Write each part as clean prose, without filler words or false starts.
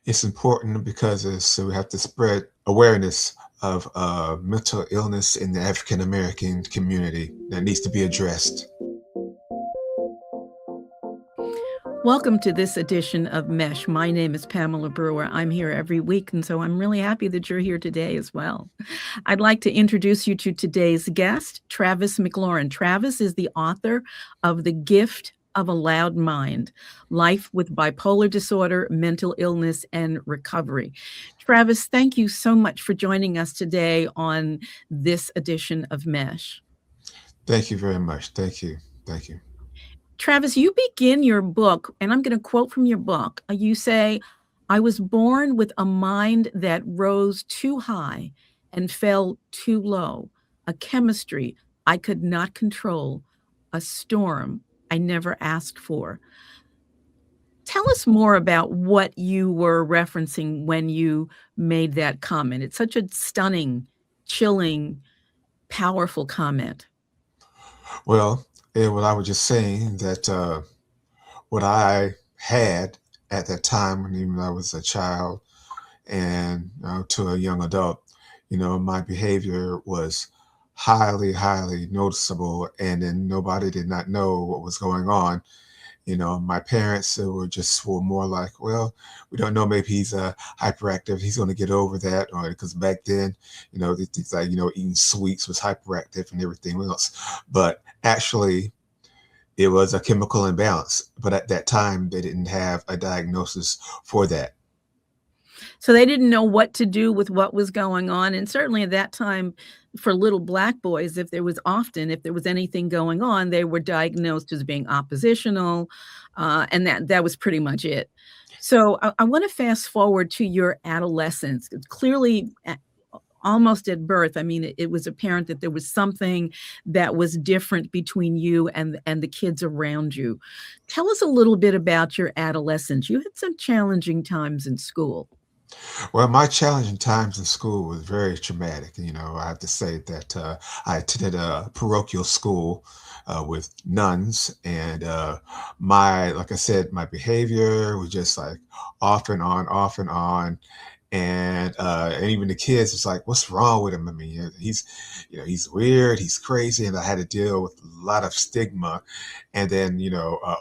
It's important because we have to spread awareness of mental illness in the African American community that needs to be addressed. Welcome to this edition of M.E.S.H. My name is Pamela Brewer. I'm here every week, and so I'm really happy that you're here today as well. I'd like to introduce you to today's guest, Travis McLaurin. Travis is the author of The Gift of a Loud Mind: Life with Bipolar Disorder, Mental Illness, and Recovery. Travis, thank you so much for joining us today on this edition of M.E.S.H. Thank you very much. Thank you. Thank you. Travis, you begin your book, and I'm going to quote from your book. You say, "I was born with a mind that rose too high and fell too low, a chemistry I could not control, a storm I never asked for." Tell us more about what you were referencing when you made that comment. It's such a stunning, chilling, powerful comment. Well, what I was just saying that what I had at that time when even I was a child and to a young adult, my behavior was highly, highly noticeable, and then nobody did not know what was going on. My parents were more like, well, we don't know, maybe he's hyperactive, he's going to get over that, or because back then, things like eating sweets was hyperactive and everything else, but actually it was a chemical imbalance. But at that time, they didn't have a diagnosis for that. So they didn't know what to do with what was going on. And certainly at that time, for little Black boys, if there was anything going on, they were diagnosed as being oppositional, and that was pretty much it. So I want to fast forward to your adolescence. Clearly, almost at birth, I mean, it was apparent that there was something that was different between you and the kids around you. Tell us a little bit about your adolescence. You had some challenging times in school. Well, my challenging times in school was very traumatic. I have to say that I attended a parochial school with nuns, and like I said, my behavior was just like off and on, off and on. And even the kids was like, what's wrong with him? I mean, he's weird, he's crazy, and I had to deal with a lot of stigma. And then,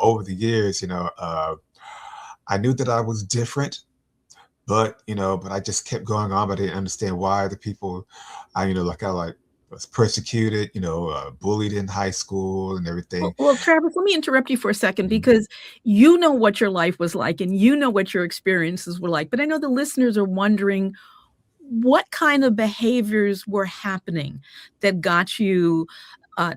over the years, I knew that I was different, but I just kept going on. But I didn't understand why the people, I was persecuted, bullied in high school and everything. Well, Travis, let me interrupt you for a second, Mhm. because you know what your life was like and you know what your experiences were like. But I know the listeners are wondering what kind of behaviors were happening that got you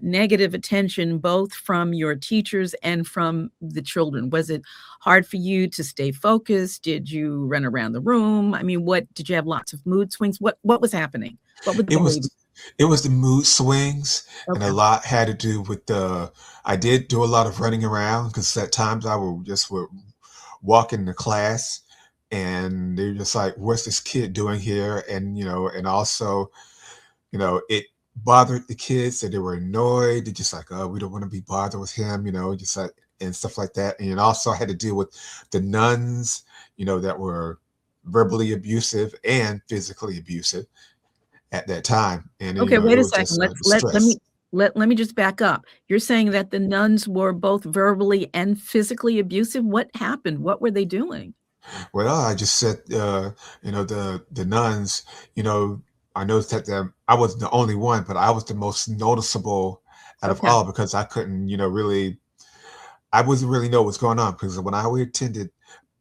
negative attention, both from your teachers and from the children. Was it hard for you to stay focused? Did you run around the room? I mean, what did you have lots of mood swings? What was happening? What was the It behavior? was it was the mood swings, and a Okay. lot had to do with the. I did do a lot of running around because at times would walk into class, and they're just like, "What's this kid doing here?" And also, it bothered the kids that they were annoyed. They're just like, "Oh, we don't want to be bothered with him," just like and stuff like that. And also I had to deal with the nuns, that were verbally abusive and physically abusive at that time. And Okay, it wait a was second. just Let's the let stress. me let me just back up. You're saying that the nuns were both verbally and physically abusive? What happened? What were they doing? Well, I just said, the nuns, I noticed that I wasn't the only one, but I was the most noticeable out of Okay. all because I couldn't, I wasn't really know what's going on because when I attended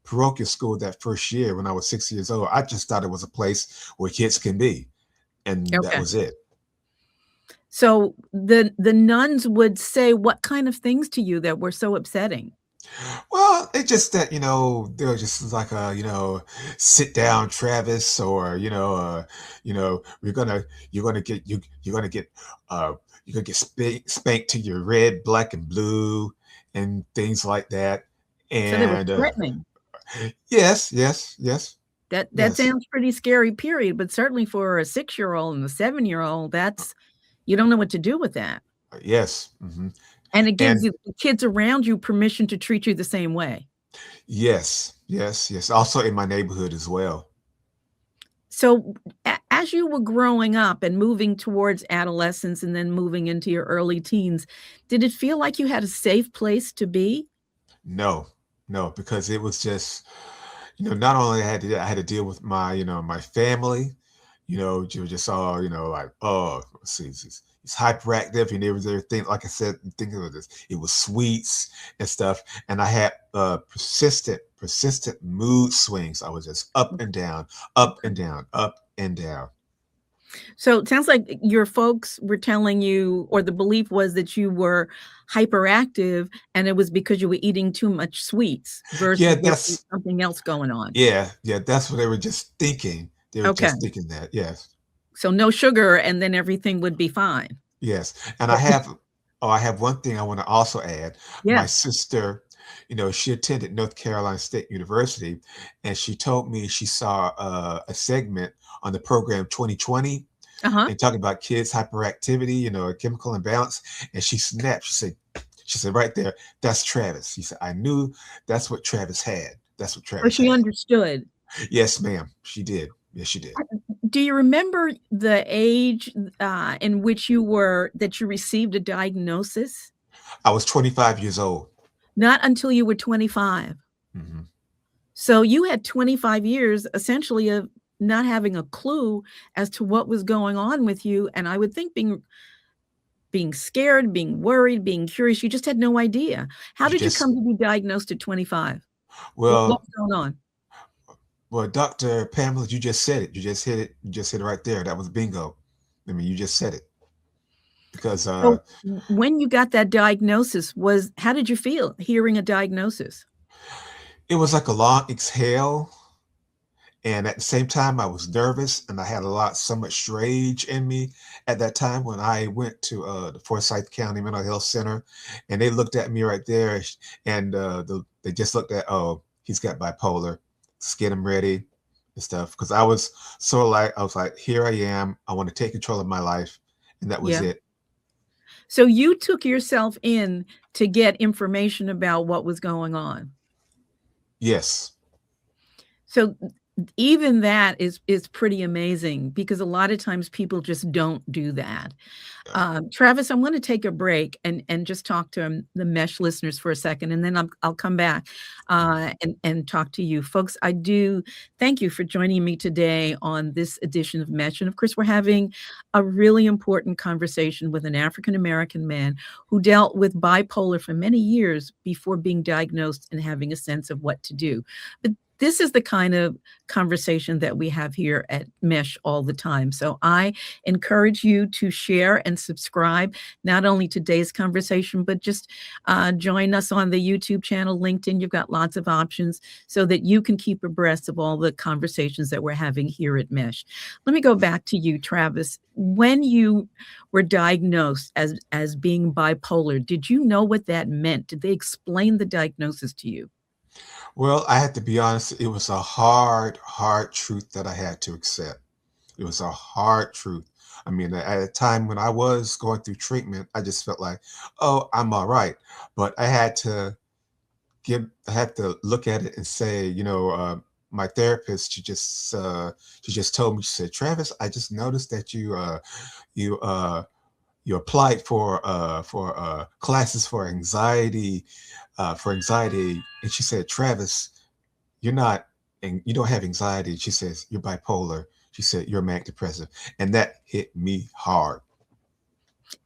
parochial school that first year when I was 6 years old, I just thought it was a place where kids can be, and that Okay. was it. So the nuns would say what kind of things to you that were so upsetting? Well, it's just that, they were just like sit down, Travis, or we're gonna you're gonna get spanked to your red, black, and blue, and things like that. So they were And threatening. yes, yes, yes, That yes, sounds pretty scary, period, but certainly for a 6-year-old and a 7-year-old, that's you don't know what to do with that. yes. And it gives And you the kids around you permission to treat you the same way. Yes, yes, yes. Also in my neighborhood as well. So, as you were growing up and moving towards adolescence and then moving into your early teens, did it feel like you had a safe place to be? No, no, because it was just, not only I had to deal with my, my family, you just all, like, oh, let's see, he's hyperactive and everything. Like I said, think of this, it was sweets and stuff. And I had persistent mood swings. I was just up and down, up and down, up and down. So it sounds like your folks were telling you, or the belief was that you were hyperactive and it was because you were eating too much sweets Yeah, versus there being that's something else going on. yeah, that's what they were just thinking. They were Okay. just thinking that. Yes. So no sugar and then everything would be fine. Yes, and But I have one thing I want to also add. My yes. sister, she attended North Carolina State University, and she told me she saw a segment on the program 2020 Uh-huh. and talking about kids' hyperactivity, chemical imbalance, and she snapped. She said right there, that's Travis. She said, I knew that's what Travis had. That's what So Travis she had. understood. Yes, ma'am. She did. Yes, she did. Do you remember the age, in which you received a diagnosis? I was 25 years old. Not until you were 25. Mhm. So you had 25 years essentially of not having a clue as to what was going on with you, and I would think being scared, being worried, being curious, you just had no idea. How You did you just come to be diagnosed at 25? What well, was going on? Well, Dr. Pamela, you just said it. You just hit it. You just hit it right there. That was bingo. I mean, you just said it because So, when you got that diagnosis, was how did you feel hearing a diagnosis? it was like a long exhale. And at the same time, I was nervous and I had so much rage in me at that time when I went to the Forsyth County Mental Health Center and they looked at me right there and they just looked at, oh, he's got bipolar, let's get him ready and stuff. Because I was like, here I am. I want to take control of my life. And that was Yeah. it. So you took yourself in to get information about what was going on. Yes. So even that is pretty amazing because a lot of times people just don't do that. Travis, I'm gonna take a break and just talk to, the Mesh listeners for a second, and then I'll come back, and talk to you. Folks, I do thank you for joining me today on this edition of Mesh, and of course, we're having a really important conversation with an African American man who dealt with bipolar for many years before being diagnosed and having a sense of what to do. But this is the kind of conversation that we have here at Mesh all the time. So I encourage you to share and subscribe, not only today's conversation, but just join us on the YouTube channel, LinkedIn. You've got lots of options so that you can keep abreast of all the conversations that we're having here at Mesh. Let me go back to you, Travis. When you were diagnosed as being bipolar, did you know what that meant? Did they explain the diagnosis to you? Well, I have to be honest, it was a hard truth that I had to accept. It was a hard truth. I mean, at a time when I was going through treatment, I just felt like, oh, I'm all right. But I had to look at it and say, my therapist, she just told me, she said, Travis, I just noticed that you, you applied for classes for anxiety. And she said, Travis, you're not, and you don't have anxiety. She says, you're bipolar. She said, you're manic depressive. And that hit me hard.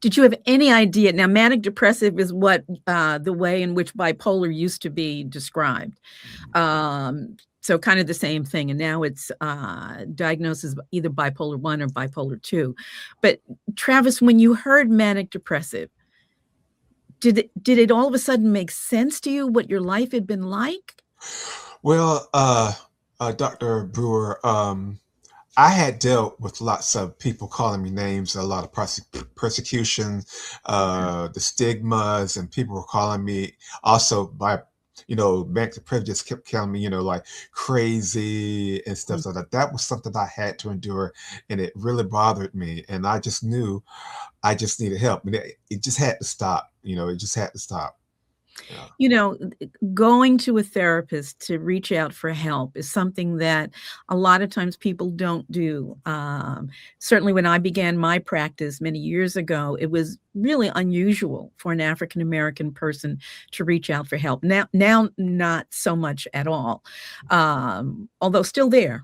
Did you have any idea? Now, manic depressive is what the way in which bipolar used to be described. So kind of the same thing. And now it's diagnosed as either bipolar 1 or bipolar 2. But Travis, when you heard manic depressive, did it all of a sudden make sense to you what your life had been like? Well, Dr. Brewer, I had dealt with lots of people calling me names, a lot of persecution, Okay. the stigmas, and people were calling me also by, back to prejudice kept calling me, like crazy and stuff. Mm. So that was something I had to endure, and it really bothered me. And I just knew I just needed help, and it just had to stop. It just had to stop. Yeah. You know, going to a therapist to reach out for help is something that a lot of times people don't do. Certainly, when I began my practice many years ago, it was really unusual for an African American person to reach out for help. Now, not so much at all, although still there.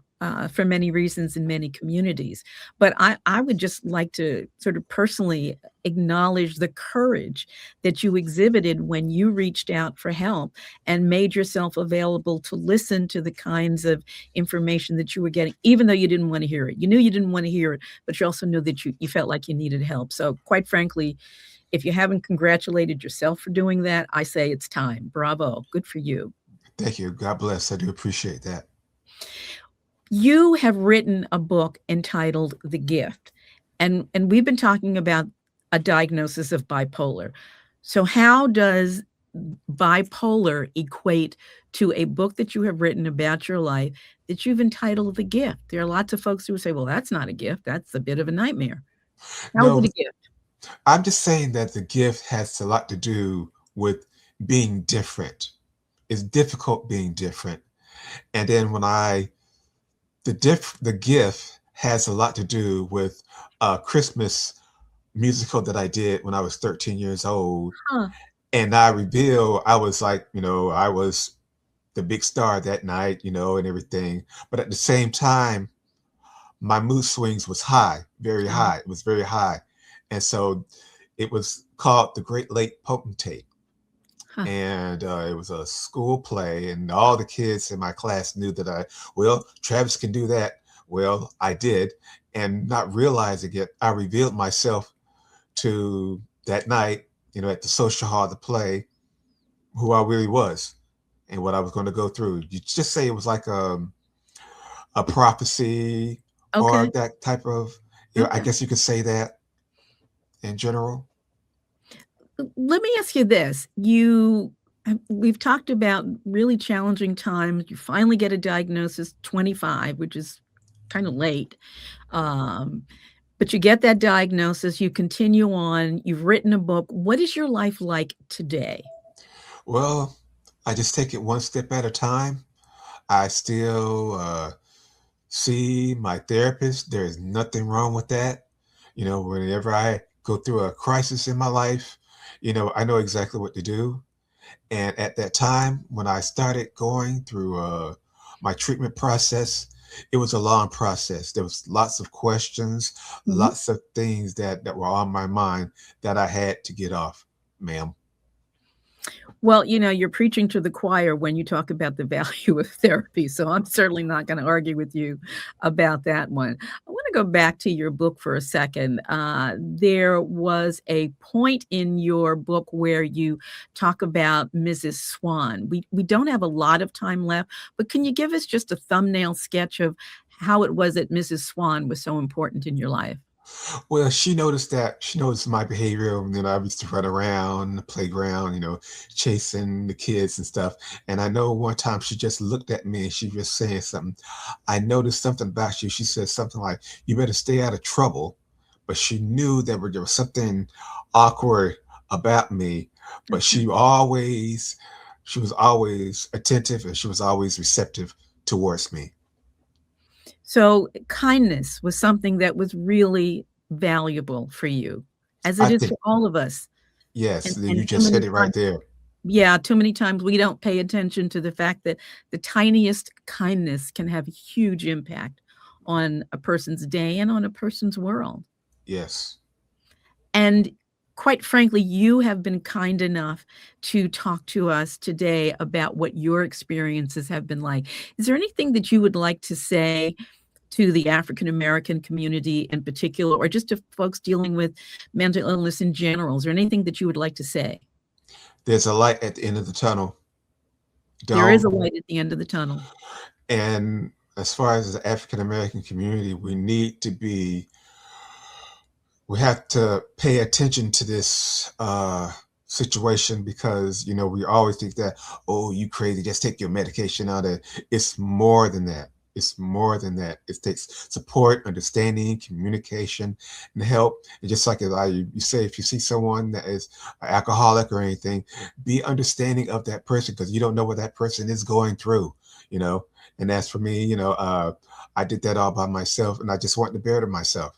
For many reasons in many communities. But I would just like to sort of personally acknowledge the courage that you exhibited when you reached out for help and made yourself available to listen to the kinds of information that you were getting, even though you didn't want to hear it. You knew you didn't want to hear it, but you also knew that you felt like you needed help. So, quite frankly, if you haven't congratulated yourself for doing that, I say it's time. Bravo. Good for you. Thank you. God bless. I do appreciate that. You have written a book entitled The Gift, and we've been talking about a diagnosis of bipolar. So how does bipolar equate to a book that you have written about your life that you've entitled The Gift? There are lots of folks who would say, "Well, that's not a gift, that's a bit of a nightmare." How is No, it a gift? I'm just saying that the gift has a lot to do with being different. It's difficult being different. And then the gift has a lot to do with a Christmas musical that I did when I was 13 years old. Huh, And I revealed I was like, I was the big star that night, and everything. But at the same time, my mood swings was high, very oh, high. It was very high. And so it was called The Great Lake Potentate. huh. And it was a school play, and all the kids in my class knew that well, Travis can do that. Well, I did. And not realizing it, I revealed myself to that night, at the social hall of the play, who I really was and what I was going to go through. You just say it was like a prophecy or Okay, that type of, I okay. guess you could say that in general. Let me ask you this. We've talked about really challenging times. You finally get a diagnosis, 25, which is kind of late. Um, but you get that diagnosis, you continue on, you've written a book. What is your life like today? Well, I just take it one step at a time. I still see my therapist. There is nothing wrong with that. Whenever I go through a crisis in my life, I know exactly what to do. And at that time, when I started going through my treatment process, it was a long process. There was lots of questions, Mhm. lots of things that were on my mind that I had to get off, ma'am. Well, you're preaching to the choir when you talk about the value of therapy, so I'm certainly not gonna argue with you about that one. I wanna go back to your book for a second. There was a point in your book where you talk about Mrs. Swan. We don't have a lot of time left, but can you give us just a thumbnail sketch of how it was that Mrs. Swan was so important in your life? Well, she noticed my behavior, and then I used to run around the playground, chasing the kids and stuff. And I know one time she just looked at me and she was saying something. I noticed something about you. She said something like, "You better stay out of trouble." But she knew there was something awkward about me. But Okay. she was always attentive and she was always receptive towards me. So, kindness was something that was really valuable for you, as I it is for think, all of us, yes, you and too just many hit it right times there. yeah, too many times we don't pay attention to the fact that the tiniest kindness can have a huge impact on a person's day and on a person's world. Yes. And quite frankly, you have been kind enough to talk to us today about what your experiences have been like. Is there anything that you would like to say to the African American community in particular, or just to folks dealing with mental illness in general? Is there anything that you would like to say? There's a light at the end of the tunnel. There is Don't a light at the end of the tunnel. and as far as the African American community, we have to pay attention to this situation because we always think that, oh, you crazy, just take your medication out of it. It's more than that. It's more than that. It takes support, understanding, communication, and help. And just like you say, if you see someone that is an alcoholic or anything, be understanding of that person because you don't know what that person is going through, you know. And as for me, I did that all by myself, and I just want to better myself.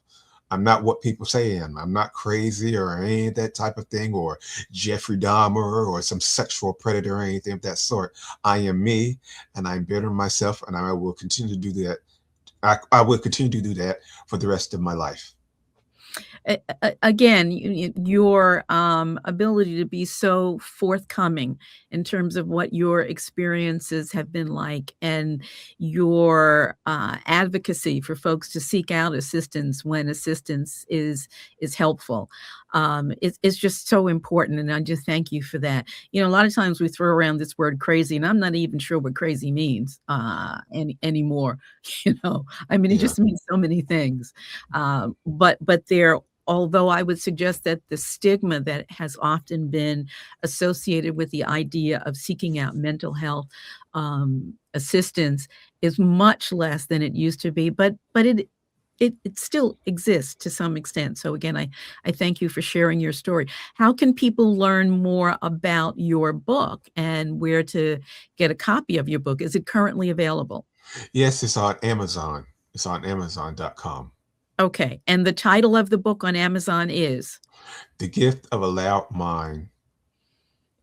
I'm not what people say I am. I'm not crazy or any of that type of thing, or Jeffrey Dahmer or some sexual predator or anything of that sort. I am me, and I'm bettering myself, and I will continue to do that. I will continue to do that for the rest of my life. Again, your ability to be so forthcoming in terms of what your experiences have been like, and your advocacy for folks to seek out assistance when assistance is helpful, is just so important. And I just thank you for that. A lot of times we throw around this word crazy, and I'm not even sure what crazy means anymore. I mean, it Yeah. just means so many things. But there, although I would suggest that the stigma that has often been associated with the idea of seeking out mental health assistance is much less than it used to be, but it still exists to some extent. So again, I thank you for sharing your story. How can people learn more about your book and where to get a copy of your book? Is it currently available? Yes, it's on Amazon. It's on Amazon.com. Okay, and the title of the book on Amazon is? The Gift of a Loud Mind.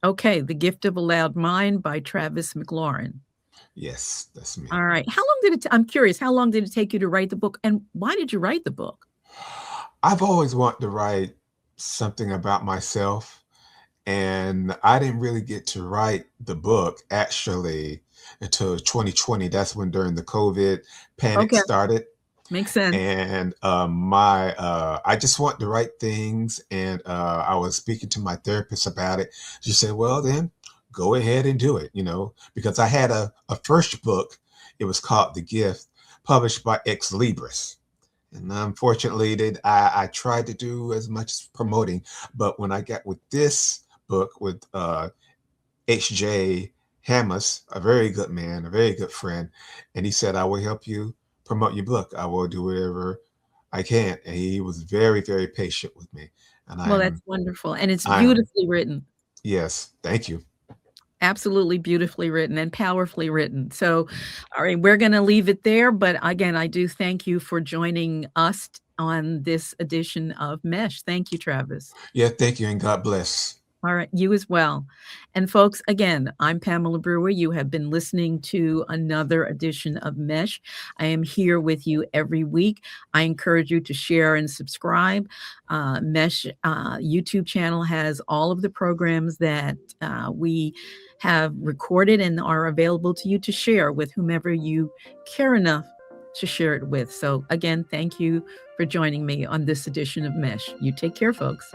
Okay, The Gift of a Loud Mind by Travis McLaurin. Yes, that's me. All right. How long did I'm curious, how long did it take you to write the book, and why did you write the book? I've always wanted to write something about myself, and I didn't really get to write the book actually until 2020. That's when during the COVID panic Okay, started. makes sense. And my I just want to write things, and I was speaking to my therapist about it. She said, well, then go ahead and do it, because I had a first book. It was called The Gift, published by Ex Libris. And unfortunately, I tried to do as much as promoting, but when I got with this book with H.J. Hammers, a very good man, a very good friend, and he said, I will help you promote your book. I will do whatever I can. And he was very, very patient with me. And Well, that's wonderful, and it's I'm, beautifully written. yes, thank you. Absolutely beautifully written and powerfully written. So, all right, we're gonna leave it there, but again, I do thank you for joining us on this edition of Mesh. Thank you, Travis. Yeah, thank you, and God bless. All right, you as well. And folks, again, I'm Pamela Brewer. You have been listening to another edition of Mesh. I am here with you every week. I encourage you to share and subscribe. Mesh YouTube channel has all of the programs that we have recorded and are available to you to share with whomever you care enough to share it with. So again, thank you for joining me on this edition of Mesh. You take care, folks.